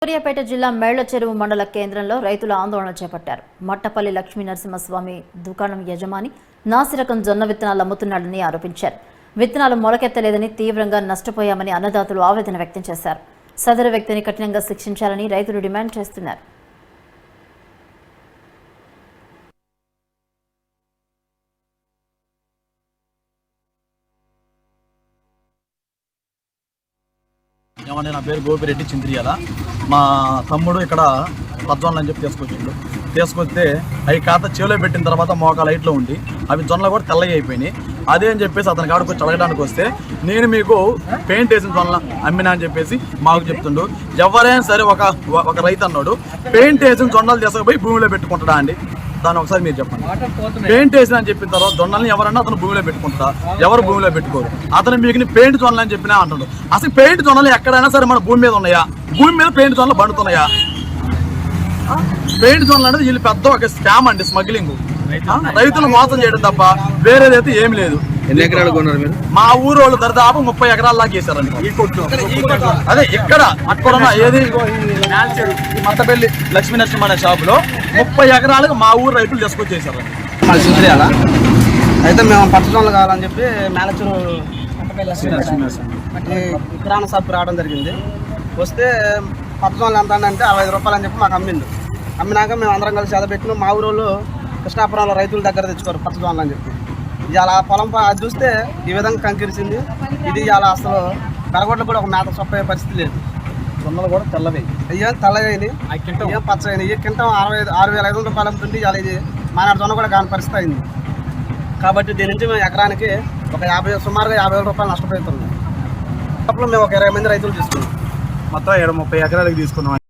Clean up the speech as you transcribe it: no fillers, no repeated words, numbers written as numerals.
సూర్యాపేట జిల్లా మేళ్ల చెరువు మండల కేంద్రంలో రైతుల ఆందోళన చేపట్టారు. మట్టపల్లి లక్ష్మీ నరసింహస్వామి దుకాణం యజమాని నాసిరకం జొన్న విత్తనాలు అమ్ముతున్నాడని ఆరోపించారు. విత్తనాలు మొలకెత్తలేదని తీవ్రంగా నష్టపోయామని అన్నదాతలు ఆవేదన వ్యక్తం చేశారు. సదరు వ్యక్తిని కఠినంగా శిక్షించాలని రైతులు డిమాండ్ చేస్తున్నారు. నా పేరు గోపిరెడ్డి చింద్రియాల. మా తమ్ముడు ఇక్కడ పజ్జొన్నలు అని చెప్పి తీసుకొస్తే అవి ఖాతా చేలో పెట్టిన తర్వాత మోకాల లైట్లో ఉండి అవి జొన్నలు కూడా తెల్లగా అయిపోయినాయి. అదే అని చెప్పేసి అతని కాడికి వచ్చి అడగడానికి వస్తే నేను మీకు పెయింట్ వేసిన జొన్నలు అమ్మినా అని చెప్పేసి మాకు చెప్తుండు. ఎవరైనా సరే ఒక రైతు అన్నాడు పెయింట్ వేసిన జొన్నలు తీసుకుపోయి భూమిలో పెట్టుకుంటాడా అండి? దాన్ని ఒకసారి మీరు చెప్పండి. పెయింట్ వేసిన అని చెప్పిన తర్వాత జొన్నల్ని ఎవరన్నా అతను భూమిలో పెట్టుకుంటా, ఎవరు భూమిలో పెట్టుకోరు. అతను మీకు పెయింట్ జొన్నలు అని చెప్పినా అంటాడు. అసలు పెయింట్ జొన్నలు ఎక్కడైనా సరే మన భూమి మీద ఉన్నాయా? భూమి మీద పెయింట్ జొన్నలు బండుతున్నాయా? పెయింట్ జొన్నలు అనేది వీళ్ళు పెద్ద ఒక స్కామ్ అండి, స్మగ్లింగ్. రైతులు మోసం చేయడం తప్ప వేరేదైతే ఏమి లేదు. ఎన్ని ఎకరాలు కొన్నారు మీరు? మా ఊరు వాళ్ళు దాదాపు 30 ఎకరాల దాకా వేసారండి. అదే ఇక్కడ అక్కడ ఏది మట్టపల్లి లక్ష్మీ నరసింహ అనే షాపులో 30 ఎకరాలకు మా ఊరు రైతులు తీసుకొచ్చేసారండి. అయితే మేము పచ్చజొన్నలు కావాలని చెప్పి మేలచెరు కిరాణా షాప్కి రావడం జరిగింది. వస్తే పచ్చజొన్నలు ఎంత అంటే 65 రూపాయలు అని చెప్పి మాకు అమ్మిండు. అమ్మినాక మేము అందరం కలిసి చదవబెట్టిన మా ఊరోళ్ళు కృష్ణాపురంలో రైతుల దగ్గర తెచ్చుకోరు పచ్చజొన్నలు అని చెప్పి. ఇలా పొలం అది చూస్తే ఈ విధంగా కంకిరిచింది. ఇది ఇలా అసలు కరగొడ్లు కూడా ఒక మేత సొప్పయ్యే పరిస్థితి లేదు. జొన్నలు కూడా తెల్లవి, ఏం తెల్లగైంది, ఏం పచ్చగైంది. ఈ కింటం 6,500 రూపాయలు అమ్ముతుంది. ఇలా ఇది మానాడు జొన్న కూడా కాని పరిస్థితి అయింది. కాబట్టి దీని నుంచి మేము ఎకరానికి సుమారుగా 50,000 రూపాయలు నష్టపోతున్నాం. అప్పుడు మేము ఒక 20 మంది రైతులు తీసుకున్నాం. మొత్తం 30 ఎకరాలకు తీసుకున్నాం.